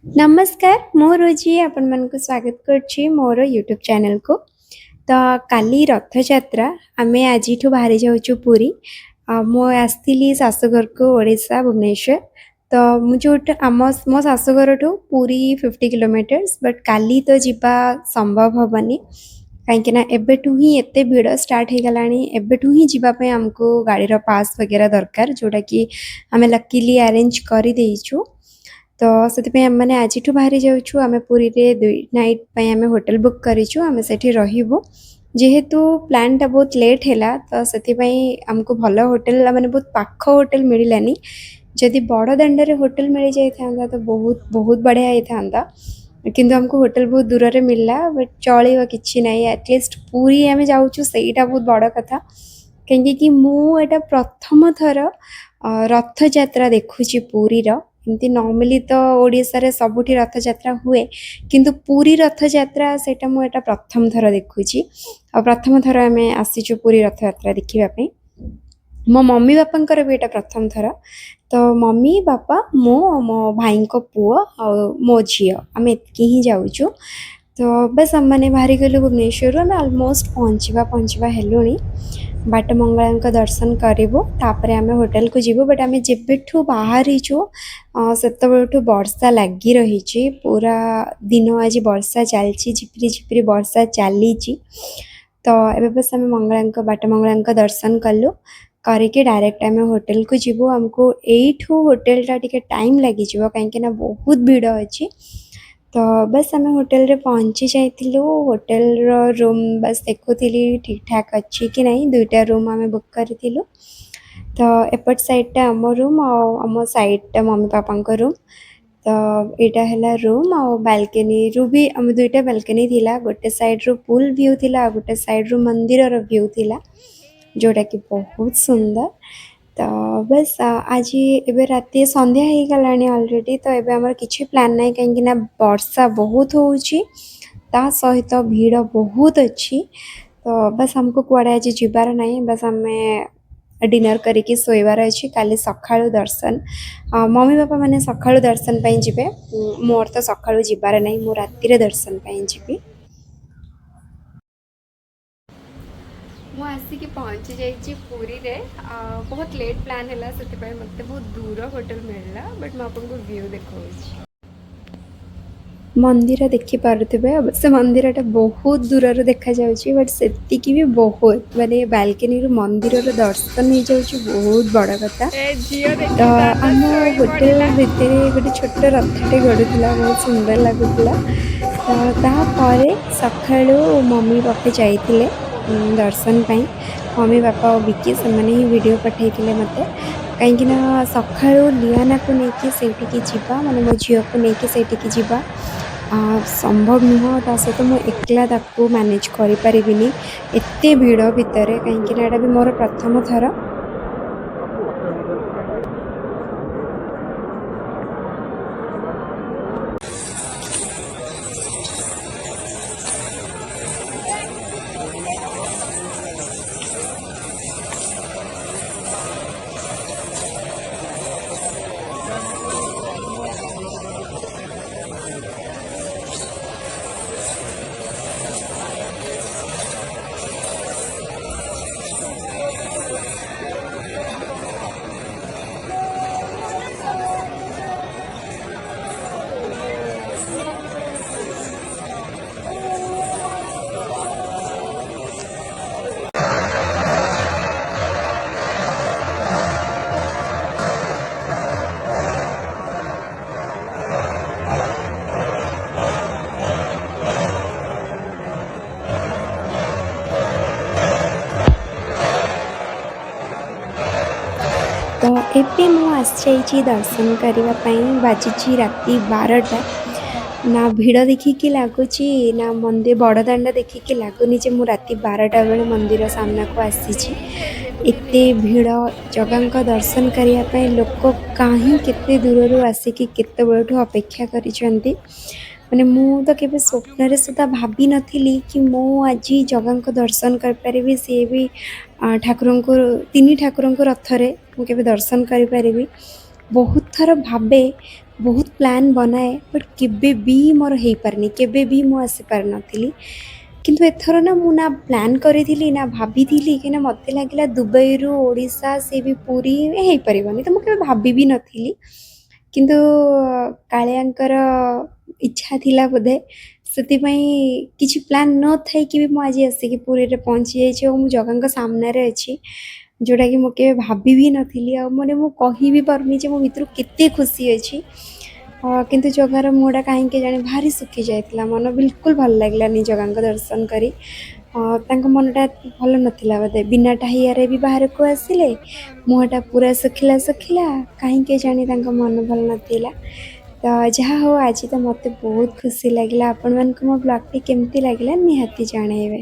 नमस्कार मो रोजी आपण मन को स्वागत करछि मोर यूट्यूब चैनल को। तो काली रथ यात्रा आमे आज बाहरी जाऊँ पुरी। मो आसती शाशुघर को ओडिशा भुवनेश्वर। तो मुझे आम मो शाशुघर ठू पूरी 50 किलोमीटर्स बट काली तो जीवा संभव हेनी कहीं एबेठू ही एते भिड़ स्टार्ट हो गलानी एबेठू ही जीवाई आमको गाड़ी पास वगैरह दरकार जोटा कि आम लकीली अरेंज कर देइछु। तो से मैंने आज बाहरी जाऊँ आम पुरी रे 2 नाइट आम होटल बुक करूँ आम से रु जेहेतु प्लान टा बहुत लेट है तो से आमको भल होटल माने बहुत पाख होटल मिलानी जदि बड़ दाण्ड होटल मिल जाता तो बहुत बहुत बढ़िया होता किंतु हमको होटल बहुत दूर रे मिलला बट चलो कि ना एटलिस्ट पुरी आम जाऊँ से बहुत बड़ कथा कहीं मुझा प्रथम थर रथ यात्रा देखुची पुरी एमती नॉर्मली तो ओडिशा रे सबुठी रथ यात्रा हुए किंतु पुरी रथ यात्रा सेटा मु एटा प्रथम थर देखुची और प्रथम थर आमे आसीचु पुरी रथ यात्रा देखिबा पई। मो मम्मी बापांकर भी एटा प्रथम थर तो मम्मी बापा मो भाई को पुओ और मो झियो आम एतकी ही जाऊँ। तो बस आम मैंने बाहरी गलु भुवनेश्वर आम अलमोस्ट पहुँचवा हेलुणी बाट मंगला दर्शन करूँ तापर आम होटल को जीवु बट आम जेबेठू बाहरीचु से वर्षा लगी रही पूरा दिन आज वर्षा चलती झिपरी झिपरी वर्षा चली। तो ए बस आम मंगला बाट मंगला दर्शन कलु करके डायरेक्ट आम होटल को जीवु आमको एठू होटल टा टिके टाइम लगी कहीं बहुत भीड़ अच्छी। तो बस आम होटल रे पहुँची जाइलु होटल रूम बस देखुली ठीक ठाक अच्छी कि नहीं 2टा रूम आम बुक करूँ। तो एपट साइडटा आम रूम आम साइडटा मम्मी पापा रूम। तो यहाँ है रूम आ बालकनी रू भी आम 2टा बालकनी थिला गोटे साइड रू पुल व्यू थिला गोटे साइड रू मंदिर रो व्यू थिला जोटा कि बहुत सुंदर। तो बस आज एबे राति संध्या हो गलानी ऑलरेडी तो एबे हमर किछि प्लान नहीं कहीं ना वर्षा बहुत होउची ता सहित भीड़ बहुत अच्छी। तो बस हमको कुआड़े आज जीवार नहीं बस आम डिनर करके शोबार अच्छी काली सकाळु दर्शन मम्मी बापा मैंने सकाळु दर्शन पे जीवे मोर तो सकाळु जीवार नहीं मो राति रे दर्शन पे जीवी। मु आसिक पहुँची जाइए पुरी रे बहुत लेट प्लान है से मत बहुत दूर होटल मिलला बट मैं आपको व्यू देखा मंदिर देखिपे अवश्य मंदिर बहुत दूर देखा जाउची बट सेतिक भी बहुत माने बालकनी रू मंदिर दर्शन हो जाउची बहुत बड़ कथा। तो आम होटेल भितर गोटे छोट रथटे गड़ुला बहुत सुंदर लगुला। तो तापर सकाळु मम्मी बापा जाइए दर्शन पाई मम्मी बापा और विकी से ही वीडियो पठे मत कहीं सकाळु लियाना को लेकिन सेठी जीवा माने मो झील को लेकिन सेठी जीवा संभव नुह ता सहित मुझे एकला ताकू मैनेज करें एत भीड़ भितर कहीं भी मोर प्रथम थर। तो एबे मु आसी दर्शन करने बाजी राति 12टा ना भीड़ देखिकी लगुच ना मंदिर बड़ दाण्ड देखिकी लगुनि जे मु राति 12टा बेले मंदिर सामना को आसी एते भीड़ जगह दर्शन करने लोक कहीं केते दूर आसिकी केते बेलठू अपेक्षा करिसेंती माने मु तो केबे स्वप्न सुधा भाभी नथिली कि मु आज जगह को दर्शन कर पारिबी सी भी ठाकुर को 3 ठाकुर रथ रे मु केबे दर्शन करि पारिबी बहुत थर भाबे बहुत प्लान बनाए बट केबे भी मोर हो पारनी केबे भी मु आसी पार नथिली किंतु एथर ना मु ना प्लान करी ना भाभी कि ना मते लागला दुबई रु ओडिशा से भी पूरी हे परिबनी तो मु केबे भाभी भी नथिली किंतु कालियांकर इच्छा थिला बोधे ସେଥିପାଇଁ କିଛି ପ୍ଲାନ୍ ନଥାଇକି ବି ମୁଁ ଆଜି ଆସିକି ପୁରୀରେ ପହଞ୍ଚି ଯାଇଛି ଆଉ ମୁଁ ଜଗାଙ୍କ ସାମ୍ନାରେ ଅଛି ଯେଉଁଟାକି ମୁଁ କେବେ ଭାବି ବି ନଥିଲି ଆଉ ମାନେ ମୁଁ କହି ବି ପାରୁନି ଯେ ମୋ ଭିତରୁ କେତେ ଖୁସି ଅଛି କିନ୍ତୁ ଜଗାର ମୁହଁଟା କାହିଁକି ଜାଣି ଭାରି ଶୁଖି ଯାଇଥିଲା ମନ ବିଲକୁଲ ଭଲ ଲାଗିଲାନି ଜଗାଙ୍କ ଦର୍ଶନ କରି ତାଙ୍କ ମନଟା ଭଲ ନଥିଲା ବୋଧେ ବିନା ଟାହିଆରେ ବି ବାହାରକୁ ଆସିଲେ ମୁହଁଟା ପୁରା ଶୁଖିଲା ଶୁଖିଲା କାହିଁକି ଜାଣି ତାଙ୍କ ମନ ଭଲ ନଥିଲା ତ ଯାହା ହଉ ଆଜି ତ ମୋତେ ବହୁତ ଖୁସି ଲାଗିଲା ଆପଣମାନଙ୍କୁ ମୋ ବ୍ଲଗ୍ଟି କେମିତି ଲାଗିଲା ନିହାତି ଜଣାଇବେ।